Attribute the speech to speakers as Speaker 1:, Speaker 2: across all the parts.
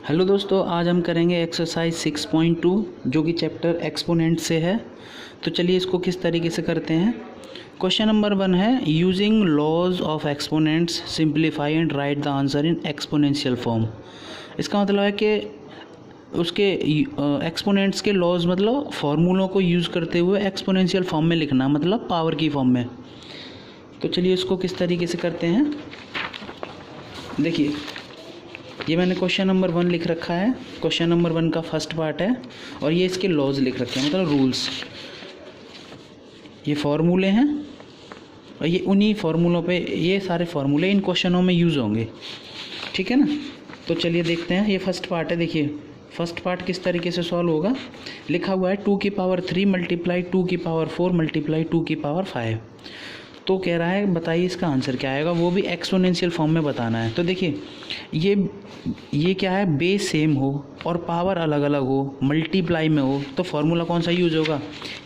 Speaker 1: Hello दोस्तों, आज हम करेंगे एक्सरसाइज 6.2 जो कि चैप्टर एक्सपोनेंट से है। तो चलिए इसको किस तरीके से करते हैं। क्वेश्चन नंबर 1 है using laws of exponents simplify and write the answer in exponential form. इसका मतलब है कि उसके एक्सपोनेंट्स के लॉज मतलब फार्मूलों को यूज़ करते हुए एक्सपोनेंशियल फॉर्म में लिखना, मतलब पावर की फॉर्म में। तो चलिए इसको किस तरीके से करते हैं। देखिए, ये मैंने क्वेश्चन नंबर 1 लिख रखा है। क्वेश्चन नंबर 1 का फर्स्ट पार्ट है और ये इसके लॉज लिख रखे हैं, मतलब रूल्स। ये फार्मूले हैं और ये उन्हीं फार्मूलों पे, ये सारे फार्मूले इन क्वेश्चनों में यूज़ होंगे, ठीक है ना। तो चलिए देखते हैं। ये फर्स्ट पार्ट है। देखिए फर्स्ट पार्ट किस तरीके से सॉल्व होगा। लिखा हुआ है 2 की पावर 3 मल्टीप्लाई 2 की पावर 4 मल्टीप्लाई 2 की पावर 5। तो कह रहा है बताइए इसका आंसर क्या आएगा, वो भी एक्सपोनेंशियल फॉर्म में बताना है। तो देखिए ये क्या है, बेस सेम हो और पावर अलग अलग हो, मल्टीप्लाई में हो, तो फार्मूला कौन सा यूज होगा,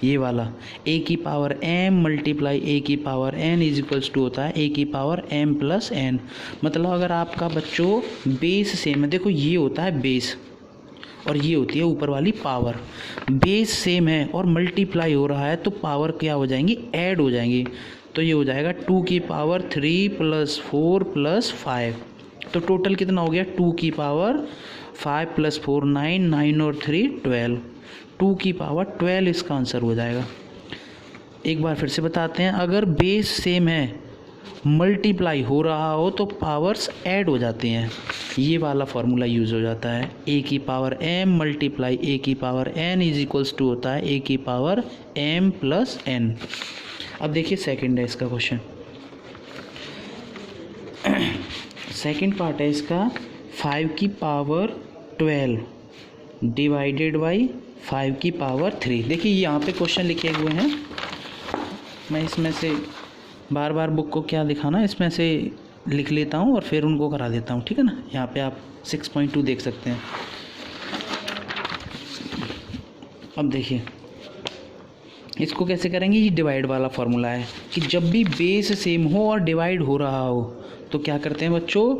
Speaker 1: ये वाला। ए की पावर m मल्टीप्लाई ए की power n is equals to होता है ए की पावर m प्लस n। मतलब अगर आपका बच्चों बेस सेम है, देखो ये होता है बेस और ये होती है ऊपर वाली पावर। बेस सेम है और मल्टीप्लाई हो रहा है तो पावर क्या हो जाएंगी, ऐड हो जाएंगी। तो ये हो जाएगा 2 की पावर 3 प्लस 4 प्लस 5। तो टोटल कितना हो गया, 2 की पावर 5 प्लस 4 9, 9 और 3 12, 2 की पावर 12 इसका आंसर हो जाएगा। एक बार फिर से बताते हैं, अगर बेस सेम है, मल्टीप्लाई हो रहा हो तो पावर्स ऐड हो जाती हैं। ये वाला फार्मूला यूज़ हो जाता है। ए की पावर m मल्टीप्लाई ए की power n is equals to होता है ए की पावर m प्लस n। अब देखिए सेकंड है इसका क्वेश्चन। सेकंड पार्ट है इसका 5 की पावर 12 डिवाइडेड बाई 5 की पावर 3। देखिए यहाँ पे क्वेश्चन लिखे हुए हैं, मैं इसमें से बार बार बुक को क्या दिखाना, इसमें से लिख लेता हूँ और फिर उनको करा देता हूँ, ठीक है ना। यहाँ पे आप 6.2 देख सकते हैं। अब देखिए इसको कैसे करेंगे। ये डिवाइड वाला फार्मूला है कि जब भी बेस सेम हो और डिवाइड हो रहा हो तो क्या करते हैं बच्चों,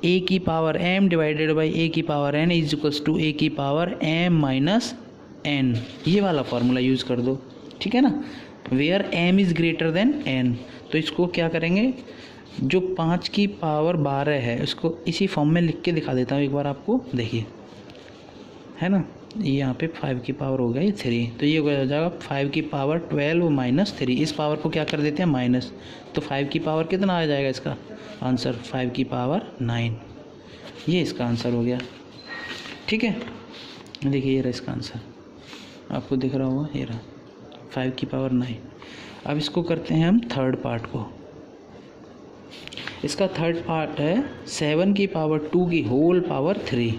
Speaker 1: ए की power m divided by A की power n is equals to A की पावर m माइनस n। ये वाला फार्मूला यूज़ कर दो, ठीक है ना। Where m is greater than n। तो इसको क्या करेंगे, जो 5 की पावर 12 है इसको इसी फॉर्म में लिख के दिखा देता हूँ एक बार आपको। देखिए है ना, ये यहाँ पे 5 की पावर हो गई 3, तो ये हो जाएगा 5 की पावर 12 माइनस 3। इस पावर को क्या कर देते हैं, माइनस। तो 5 की पावर कितना आ जाएगा इसका आंसर, 5 की पावर 9। ये इसका आंसर हो गया, ठीक है। देखिए ये रहा इसका आंसर, आपको दिख रहा होगा, ये रहा 5 की पावर 9। अब इसको करते हैं हम थर्ड पार्ट को। इसका थर्ड पार्ट है 7 की पावर 2 की होल पावर 3,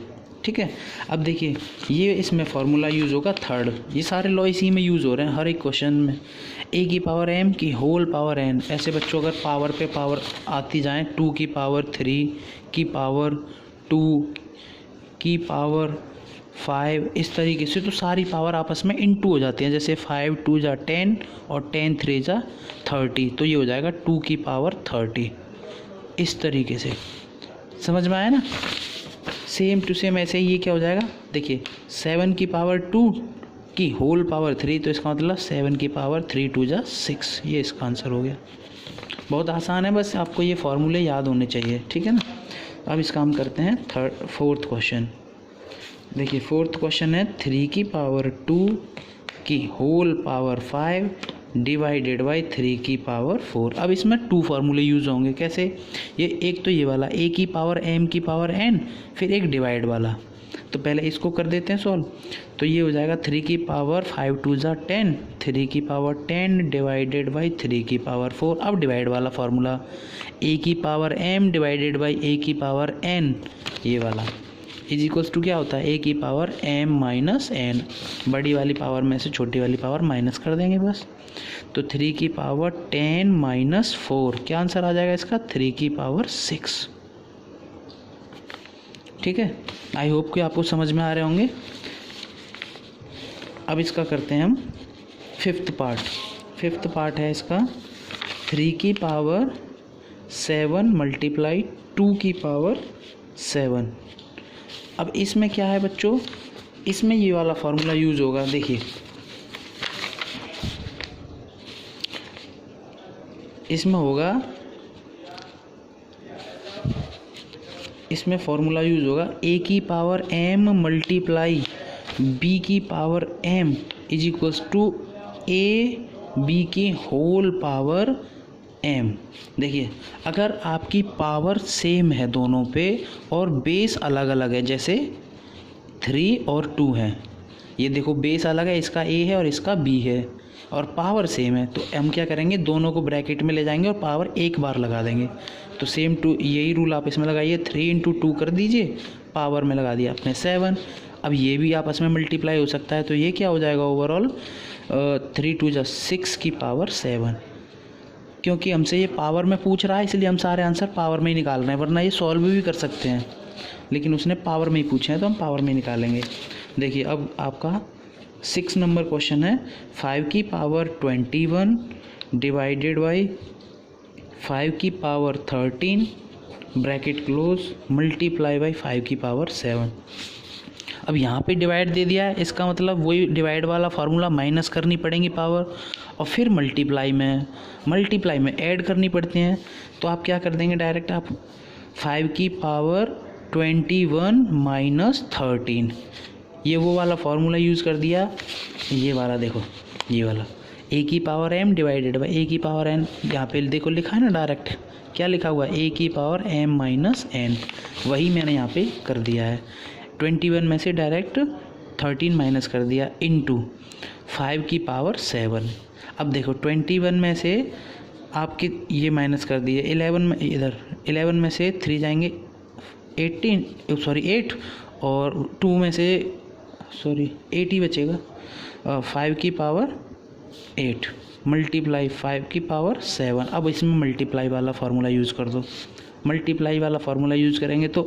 Speaker 1: ठीक है। अब देखिए ये इसमें फार्मूला यूज़ होगा थर्ड। ये सारे लॉ इसी में यूज़ हो रहे हैं हर एक क्वेश्चन में। ए की पावर m की होल पावर n। ऐसे बच्चों अगर पावर पे पावर आती जाएं, 2 की पावर 3 की पावर 2 की पावर 5, इस तरीके से, तो सारी पावर आपस में इनटू हो जाती हैं। जैसे 5 2 जा 10 और 10 3 जा 30, तो ये हो जाएगा 2 की पावर 30। इस तरीके से समझ में आया ना। सेम टू सेम ऐसे ही ये क्या हो जाएगा, देखिए 7 की पावर 2 की होल पावर 3, तो इसका मतलब 7 की पावर 3 2 जा 6। ये इसका आंसर हो गया। बहुत आसान है, बस आपको ये फार्मूले याद होने चाहिए, ठीक है ना। अब इसका हम करते हैं फोर्थ क्वेश्चन। देखिए फोर्थ क्वेश्चन है 3 की पावर 2 की होल पावर 5 डिवाइडेड बाई 3 की पावर 4। अब इसमें 2 फार्मूले यूज़ होंगे। कैसे, ये एक तो ये वाला ए की पावर m की पावर n, फिर एक डिवाइड वाला। तो पहले इसको कर देते हैं सॉल्व। तो ये हो जाएगा 3 की पावर 5 2 जा 10, 3 की पावर 10 डिवाइडेड बाई 3 की पावर 4। अब डिवाइड वाला फार्मूला, ए की power m divided by A की पावर n, ये वाला इज इक्वल्स टू क्या होता है, ए की पावर m माइनस n। बड़ी वाली पावर में से छोटी वाली पावर माइनस कर देंगे बस। तो 3 की पावर 10 माइनस 4, क्या आंसर आ जाएगा इसका, 3 की पावर 6, ठीक है। आई होप कि आपको समझ में आ रहे होंगे। अब इसका करते हैं हम फिफ्थ पार्ट। फिफ्थ पार्ट है इसका 3 की पावर 7 मल्टीप्लाई 2 की पावर 7। अब इसमें क्या है बच्चों, इसमें ये वाला फार्मूला यूज़ होगा। देखिए इसमें होगा, इसमें फार्मूला यूज़ होगा a की पावर m मल्टीप्लाई b की power m is equals to a b की होल पावर m। देखिए अगर आपकी पावर सेम है दोनों पे और बेस अलग अलग है, जैसे 3 और 2 है, ये देखो बेस अलग है, इसका a है और इसका b है, और पावर सेम है, तो हम क्या करेंगे, दोनों को ब्रैकेट में ले जाएंगे और पावर एक बार लगा देंगे। तो सेम टू यही रूल आप इसमें लगाइए, 3 इंटू 2 कर दीजिए, पावर में लगा दिया आपने 7। अब ये भी आपस में मल्टीप्लाई हो सकता है, तो ये क्या हो जाएगा ओवरऑल 3 2 जा 6 की पावर 7। क्योंकि हमसे ये पावर में पूछ रहा है इसलिए हम सारे आंसर पावर में ही निकाल रहे हैं, वरना ये सॉल्व भी कर सकते हैं, लेकिन उसने पावर में ही पूछे हैं तो हम पावर में ही निकालेंगे। देखिए अब आपका 6 नंबर क्वेश्चन है, 5 की पावर 21 डिवाइडेड बाई 5 की power 13 bracket close multiply by 5 की पावर 7। अब यहाँ पे डिवाइड दे दिया है, इसका मतलब वही डिवाइड वाला फार्मूला माइनस करनी पड़ेगी पावर, और फिर मल्टीप्लाई में ऐड करनी पड़ती हैं। तो आप क्या कर देंगे, डायरेक्ट आप 5 की पावर 21 माइनस 13, ये वो वाला फार्मूला यूज़ कर दिया, ये वाला देखो, ये वाला a की power m divided by a की पावर n, यहाँ पे देखो लिखा है ना डायरेक्ट, क्या लिखा हुआ है, a की पावर m माइनस n, वही मैंने यहाँ पे कर दिया है। 21 में से डायरेक्ट 13 माइनस कर दिया इनटू 5 की पावर 7। अब देखो 21 में से आपके ये माइनस कर दिए, 11 में, इधर 11 में से 3 जाएंगे 8 और 2 में से 8 ही बचेगा, 5 की पावर 8 मल्टीप्लाई 5 की पावर 7। अब इसमें मल्टीप्लाई वाला फार्मूला यूज़ कर दो, मल्टीप्लाई वाला फार्मूला यूज़ करेंगे तो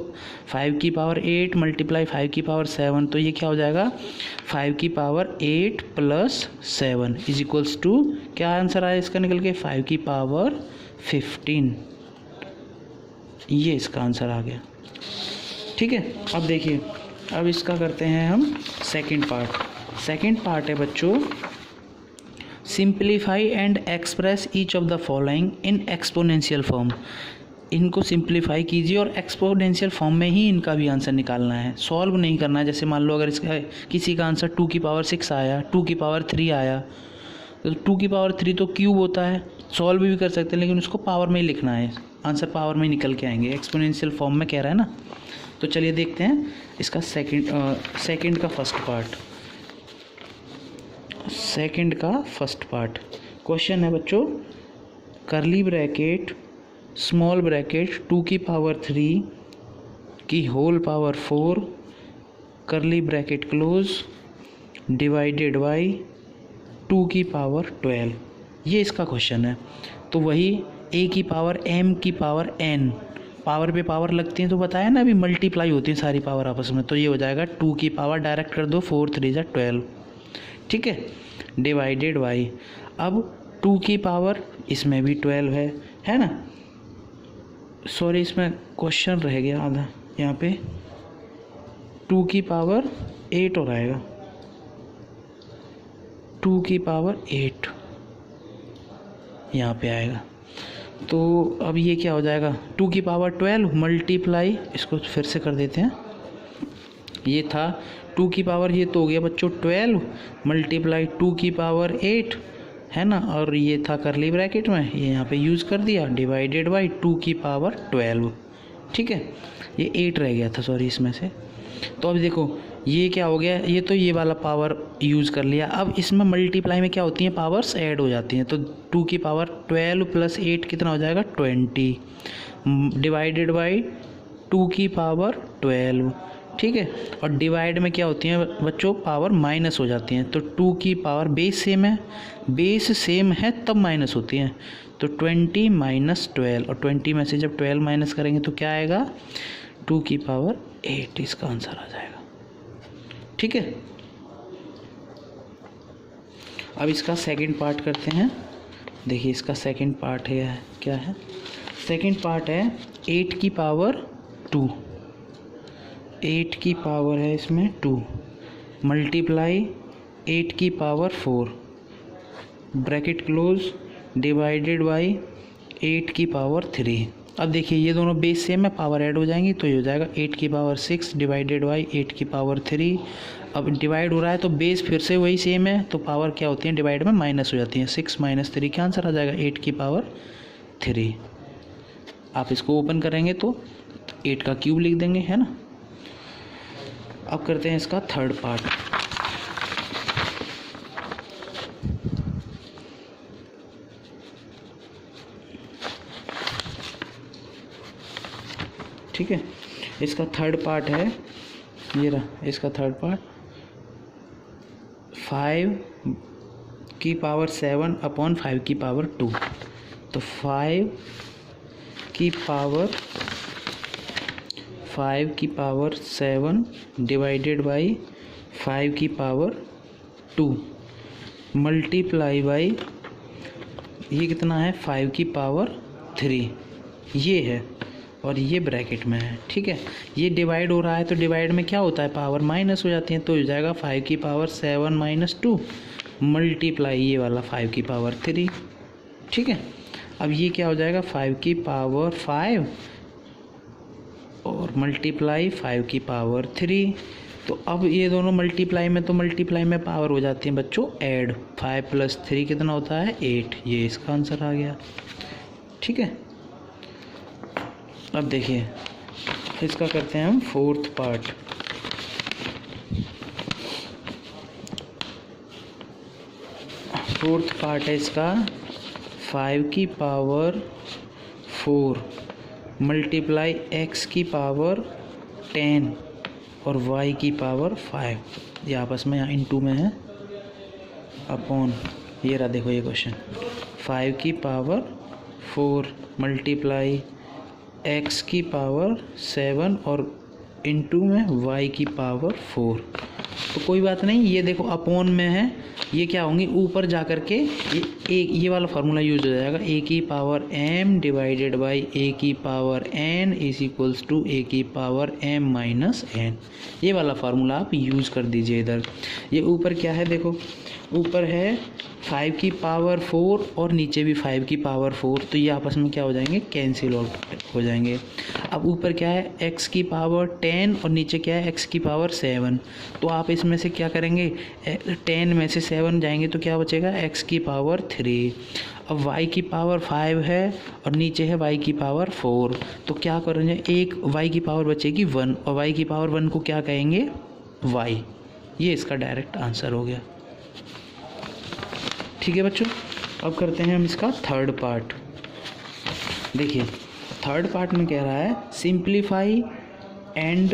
Speaker 1: 5 की पावर 8 मल्टीप्लाई 5 की पावर 7, तो ये क्या हो जाएगा, 5 की power 8 plus 7 is equals to, क्या आंसर आया इसका निकल के, 5 की पावर 15, ये इसका आंसर आ गया। ठीक है, अब देखिए अब इसका करते हैं हम सेकंड पार्ट है बच्चों, simplify and express each of the following in exponential form. इनको सिंप्लीफाई कीजिए और एक्सपोनेंशियल फॉर्म में ही इनका भी आंसर निकालना है, सॉल्व नहीं करना है। जैसे मान लो अगर इसका किसी का आंसर 2 की पावर 6 आया, 2 की पावर 3 आया, तो 2 की पावर 3 तो क्यूब होता है, सॉल्व भी कर सकते हैं, लेकिन उसको पावर में ही लिखना है, आंसर पावर में ही निकल के आएंगे, एक्सपोनेंशियल फॉर्म में कह रहा है ना। तो चलिए देखते हैं इसका सेकंड का फर्स्ट पार्ट क्वेश्चन है बच्चों, करली ब्रैकेट स्मॉल ब्रैकेट 2 की पावर 3 की होल पावर 4 करली ब्रैकेट क्लोज डिवाइडेड बाई 2 की पावर 12, ये इसका क्वेश्चन है। तो वही a की पावर m की पावर n, पावर पे पावर लगती है तो बताया ना अभी मल्टीप्लाई होती है सारी पावर आपस में, तो ये हो जाएगा 2 की पावर डायरेक्ट कर दो, 4 3 जा 12, ठीक है, डिवाइडेड बाई, अब 2 की पावर इसमें भी 12 है ना, सॉरी इसमें क्वेश्चन रह गया आधा, यहाँ पे 2 की पावर 8 हो आएगा, 2 की पावर 8 यहाँ पे आएगा। तो अब ये क्या हो जाएगा, 2 की पावर 12 मल्टीप्लाई, इसको फिर से कर देते हैं, ये था 2 की पावर, ये तो हो गया बच्चों 12 मल्टीप्लाई 2 की पावर 8 है ना, और ये था करली ब्रैकेट में, ये यहाँ पे यूज़ कर दिया, डिवाइडेड बाई 2 की पावर 12, ठीक है, ये 8 रह गया था सॉरी इसमें से। तो अब देखो ये क्या हो गया, ये तो ये वाला पावर यूज़ कर लिया, अब इसमें मल्टीप्लाई में क्या होती हैं, पावर्स ऐड हो जाती हैं, तो 2 की पावर 12 प्लस 8 कितना हो जाएगा 20 डिवाइडेड बाई 2 की पावर 12, ठीक है, और डिवाइड में क्या होती हैं बच्चों, पावर माइनस हो जाती हैं, तो 2 की पावर बेस सेम है तब माइनस होती हैं, तो 20 माइनस 12, और 20 में से जब 12 माइनस करेंगे तो क्या आएगा 2 की पावर 8, इसका आंसर आ जाएगा, ठीक है। अब इसका सेकंड पार्ट करते हैं, देखिए इसका सेकंड पार्ट है, क्या है, सेकंड पार्ट है 8 की पावर 2, 8 की पावर है इसमें 2 मल्टीप्लाई 8 की power 4 bracket close divided by 8 की पावर 3। अब देखिए ये दोनों बेस सेम है, पावर ऐड हो जाएंगी तो ये हो जाएगा 8 की पावर 6 डिवाइडेड बाई 8 की पावर 3। अब डिवाइड हो रहा है तो बेस फिर से वही सेम है, तो पावर क्या होती है डिवाइड में माइनस हो जाती है। 6 - 3 क्या आंसर आ जाएगा 8 की पावर 3। आप इसको ओपन करेंगे तो 8 का क्यूब लिख देंगे, है ना। अब करते हैं इसका थर्ड पार्ट। ठीक है, इसका थर्ड पार्ट है, ये रहा इसका थर्ड पार्ट। 5 की पावर 7 अपॉन 5 की पावर 2। तो 5 की पावर 7 डिवाइडेड बाई 5 की पावर 2 मल्टीप्लाई बाई ये कितना है 5 की पावर 3, ये है और ये ब्रैकेट में है। ठीक है, ये डिवाइड हो रहा है तो डिवाइड में क्या होता है पावर माइनस हो जाती है, तो हो जाएगा 5 की पावर 7 - 2 मल्टीप्लाई ये वाला 5 की पावर 3। ठीक है, अब ये क्या हो जाएगा 5 की पावर 5 और मल्टीप्लाई 5 की पावर 3। तो अब ये दोनों मल्टीप्लाई में पावर हो जाती है बच्चों ऐड। 5 + 3 कितना होता है 8, ये इसका आंसर आ गया। ठीक है, अब देखिए इसका करते हैं हम फोर्थ पार्ट। फोर्थ पार्ट है इसका 5 की पावर 4 मल्टीप्लाई x की पावर 10 और y की पावर 5। ये आपस में यहाँ इनटू में है अपॉन ये रहा, देखो ये क्वेश्चन 5 की पावर 4 मल्टीप्लाई x की पावर 7 और इनटू में y की पावर 4। तो कोई बात नहीं, ये देखो अपॉन में है, ये क्या होंगी ऊपर जा कर के ये वाला फार्मूला यूज हो जाएगा। a की power m divided by a की power n is equals to a की पावर m माइनस n। ये वाला फार्मूला आप यूज कर दीजिए इधर। ये ऊपर क्या है देखो, ऊपर है 5 की पावर 4 और नीचे भी 5 की पावर 4, तो ये आपस में क्या हो जाएंगे कैंसिल आउट हो जाएंगे। अब ऊपर क्या है x की पावर 10 और नीचे क्या है x की पावर 7, तो आप इसमें से क्या करेंगे 10 में से 7 जाएंगे तो क्या बचेगा x की पावर 3। अब y की पावर 5 है और नीचे है y की पावर 4, तो क्या करेंगे एक y की पावर बचेगी 1 और y की पावर 1 को क्या कहेंगे y। ये इसका डायरेक्ट आंसर हो गया। ठीक है बच्चों, अब करते हैं हम इसका थर्ड पार्ट। देखिए थर्ड पार्ट में कह रहा है simplify and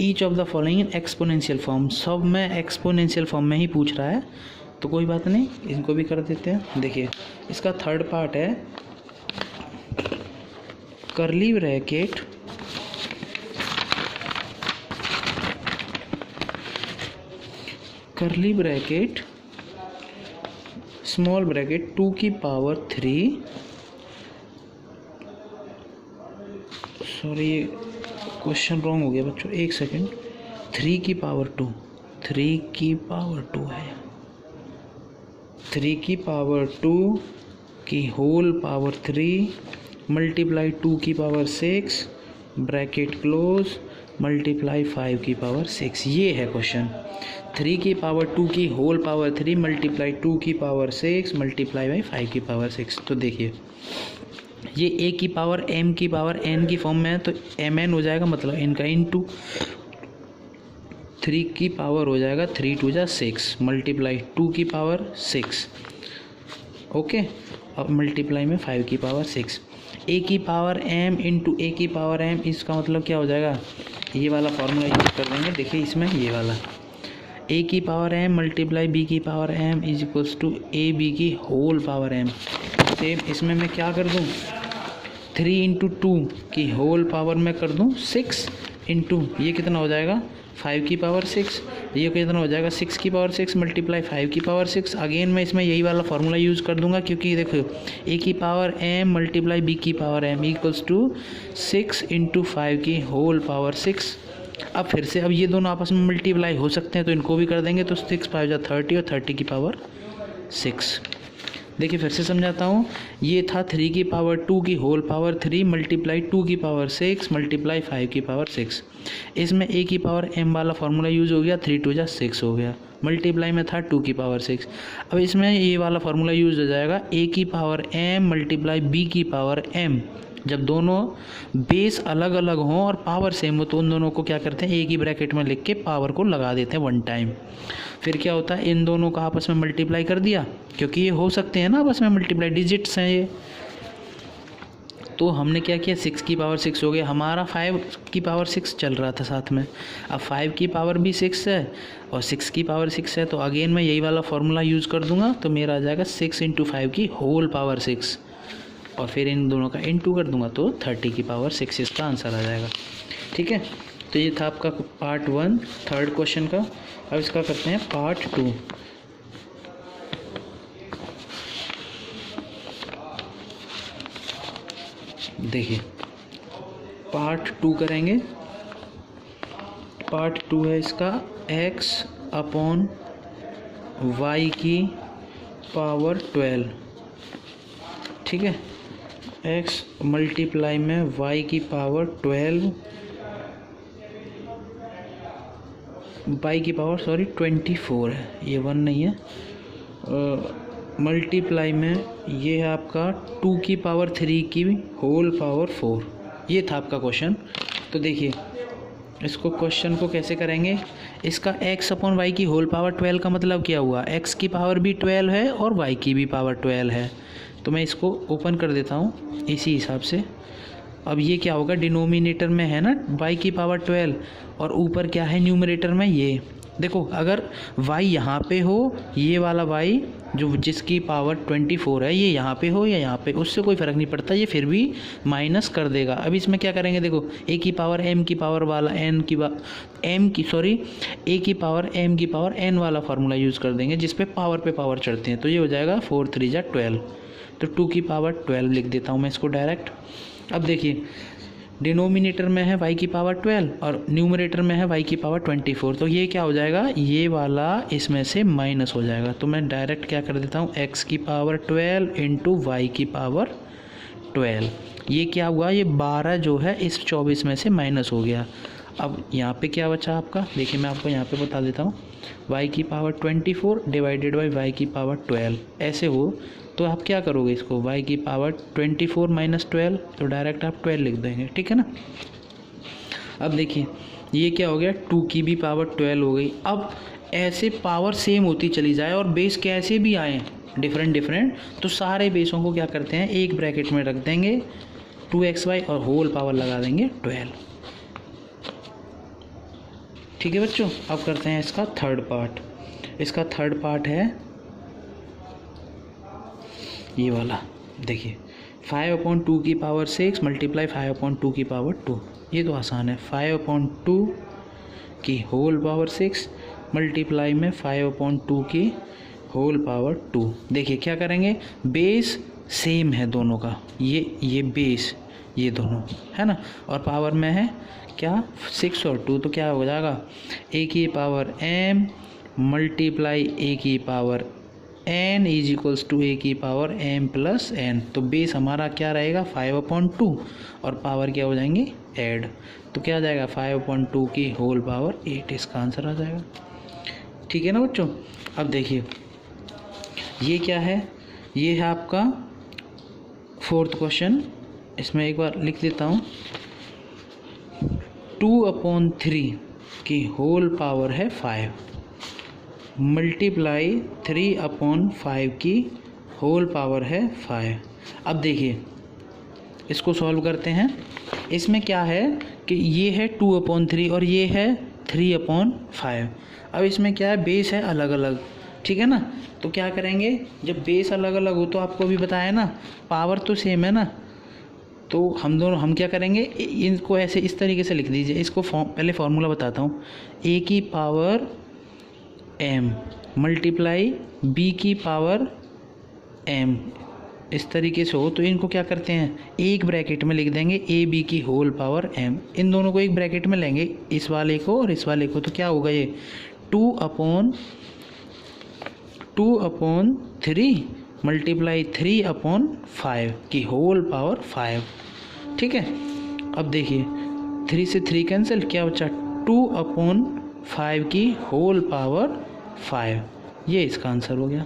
Speaker 1: each of the following exponential form. सब में एक्सपोनेंशियल फॉर्म में ही पूछ रहा है, तो कोई बात नहीं इनको भी कर देते हैं। देखिए इसका थर्ड पार्ट है कर्ली ब्रैकेट स्मॉल ब्रैकेट 2 की पावर 3, सॉरी ये क्वेश्चन रॉन्ग हो गया बच्चों, एक सेकेंड, 3 की पावर 2, 3 की पावर 2 है, 3 की पावर 2 की होल पावर 3 मल्टीप्लाई 2 की पावर 6 ब्रैकेट क्लोज मल्टीप्लाई 5 की पावर 6। ये है क्वेश्चन। 3 की पावर 2 की होल पावर 3 मल्टीप्लाई 2 की पावर 6 मल्टीप्लाई बाई 5 की पावर 6। तो देखिए ये a की पावर m की पावर n की फॉर्म में है, तो mn हो जाएगा, मतलब n का इनटू 3 की पावर हो जाएगा 3 × 2 = 6 मल्टीप्लाई 2 की पावर 6, ओके, और मल्टीप्लाई में 5 की पावर 6। a की पावर m इंटू a की पावर m, इसका मतलब क्या हो जाएगा, ये वाला फार्मूला यूज कर देंगे। देखिए इसमें ये वाला a की पावर m मल्टीप्लाई b की power m is equals to a b की होल पावर m। सेम इसमें मैं क्या कर दूँ 3 × 2 की होल पावर में कर दूँ 6 इंटू ये कितना हो जाएगा 5 की पावर 6, ये कितना हो जाएगा 6 की पावर 6 मल्टीप्लाई 5 की पावर 6। अगेन मैं इसमें यही वाला फार्मूला यूज़ कर दूंगा, क्योंकि देखो a की पावर m मल्टीप्लाई b की पावर m इक्वल्स टू 6 × 5 की होल पावर 6 अब फिर से अब ये दोनों आपस में मल्टीप्लाई हो सकते हैं तो इनको भी कर देंगे, तो 6 5 जा 30 और 30 की पावर 6। देखिए फिर से समझाता हूँ, ये था 3 की पावर 2 की होल पावर 3 मल्टीप्लाई 2 की पावर 6 मल्टीप्लाई 5 की पावर 6। इसमें a की पावर m वाला फार्मूला यूज़ हो गया, 3 2 जा 6 हो गया, मल्टीप्लाई में था 2 की पावर 6। अब इसमें ये वाला फार्मूला यूज़ हो जाएगा, a की पावर m मल्टीप्लाई b की पावर m। जब दोनों बेस अलग अलग हों और पावर सेम हो तो उन दोनों को क्या करते हैं, एक ही ब्रैकेट में लिख के पावर को लगा देते हैं वन टाइम। फिर क्या होता है, इन दोनों का आपस में मल्टीप्लाई कर दिया, क्योंकि ये हो सकते हैं ना आपस में मल्टीप्लाई, डिजिट्स हैं ये। तो हमने क्या किया, 6 की पावर 6 हो गया, हमारा 5 की पावर 6 चल रहा था साथ में। अब 5 की पावर भी 6 है और 6 की पावर 6 है, तो अगेन मैं यही वाला फार्मूला यूज़ कर दूंगा, तो मेरा आ जाएगा 6 × 5 की होल पावर 6 और फिर इन दोनों का इनटू कर दूंगा तो 30 की पावर 6 इसका आंसर आ जाएगा। ठीक है, तो ये था आपका पार्ट 1 थर्ड क्वेश्चन का। अब इसका करते हैं पार्ट 2। देखिए पार्ट 2 करेंगे। पार्ट 2 है इसका x अपॉन y की पावर 12। ठीक है, x मल्टीप्लाई में y की पावर 12, y की पावर 24 है, ये 1 नहीं है, मल्टीप्लाई में ये है आपका 2 की पावर 3 की होल पावर 4। ये था आपका क्वेश्चन। तो देखिए इसको क्वेश्चन को कैसे करेंगे, इसका x अपॉन वाई की होल पावर 12 का मतलब क्या हुआ, x की पावर भी 12 है और y की भी पावर 12 है। तो मैं इसको ओपन कर देता हूँ इसी हिसाब से। अब ये क्या होगा, डिनोमिनेटर में है ना y की पावर 12 और ऊपर क्या है न्यूमरेटर में, ये देखो अगर y यहाँ पे हो, ये वाला y जो जिसकी पावर 24 है ये यहाँ पे हो या यहाँ पे, उससे कोई फ़र्क नहीं पड़ता, ये फिर भी माइनस कर देगा। अब इसमें क्या करेंगे, देखो a की पावर m की पावर वाला a की पावर m की पावर n वाला फार्मूला यूज़ कर देंगे, जिस पे पावर चढ़ते हैं। तो ये हो जाएगा 4 3 जा 12, तो 2 की पावर 12 लिख देता हूँ मैं इसको डायरेक्ट। अब देखिए डिनोमिनेटर में है y की पावर 12 और न्यूमरेटर में है y की पावर 24, तो ये क्या हो जाएगा, ये वाला इसमें से माइनस हो जाएगा। तो मैं डायरेक्ट क्या कर देता हूँ, x की पावर 12 इंटू वाई की पावर 12। ये क्या हुआ, ये 12 जो है इस 24 में से माइनस हो गया। अब यहाँ पे क्या बचा आपका, देखिए मैं आपको यहाँ पे बता देता हूँ, y की पावर 24 डिवाइडेड बाई y की पावर 12 ऐसे हो तो आप क्या करोगे, इसको y की पावर 24 माइनस 12, तो डायरेक्ट आप 12 लिख देंगे। ठीक है ना। अब देखिए ये क्या हो गया, 2 की भी पावर 12 हो गई। अब ऐसे पावर सेम होती चली जाए और बेस कैसे भी आए डिफरेंट, तो सारे बेसों को क्या करते हैं, एक ब्रैकेट में रख देंगे 2xy और होल पावर लगा देंगे 12। ठीक है बच्चों, अब करते हैं इसका थर्ड पार्ट। इसका थर्ड पार्ट है ये वाला, देखिए 5/2 की पावर 6 मल्टीप्लाई 5/2 की पावर 2। ये तो आसान है, 5/2 की होल पावर 6 मल्टीप्लाई में 5/2 की होल पावर 2। देखिए क्या करेंगे, बेस सेम है दोनों का, ये बेस ये दोनों है ना, और पावर में है क्या 6 और 2, तो क्या हो जाएगा a की पावर m मल्टीप्लाई a की power n is equals to a की पावर m प्लस n। तो बेस हमारा क्या रहेगा 5/2 और पावर क्या हो जाएंगे ऐड, तो क्या आ जाएगा 5/2 की होल पावर 8, इसका आंसर आ जाएगा। ठीक है ना बच्चों। अब देखिए ये क्या है, ये है आपका फोर्थ क्वेश्चन। इसमें एक बार लिख देता हूँ, 2/3 की होल पावर है 5 मल्टीप्लाई 3/5 की होल पावर है 5। अब देखिए इसको सॉल्व करते हैं। इसमें क्या है कि ये है 2/3 और ये है 3/5। अब इसमें क्या है, बेस है अलग अलग, ठीक है ना। तो क्या करेंगे, जब बेस अलग अलग हो तो आपको अभी बताया ना पावर तो सेम है ना, तो हम क्या करेंगे, इनको ऐसे इस तरीके से लिख दीजिए। इसको पहले फार्मूला बताता हूँ, a की पावर m मल्टीप्लाई b की पावर m इस तरीके से हो तो इनको क्या करते हैं, एक ब्रैकेट में लिख देंगे ए बी की होल पावर एम, इन दोनों को एक ब्रैकेट में लेंगे, इस वाले को और इस वाले को, तो क्या होगा ये 2/3 मल्टीप्लाई 3/5 की होल पावर 5। ठीक है, अब देखिए 3 से 3 कैंसिल, क्या बचा 2/5 की होल पावर 5, ये इसका आंसर हो गया।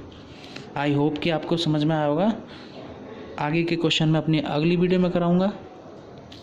Speaker 1: आई होप कि आपको समझ में आया होगा। आगे के क्वेश्चन मैं अपनी अगली वीडियो में कराऊंगा।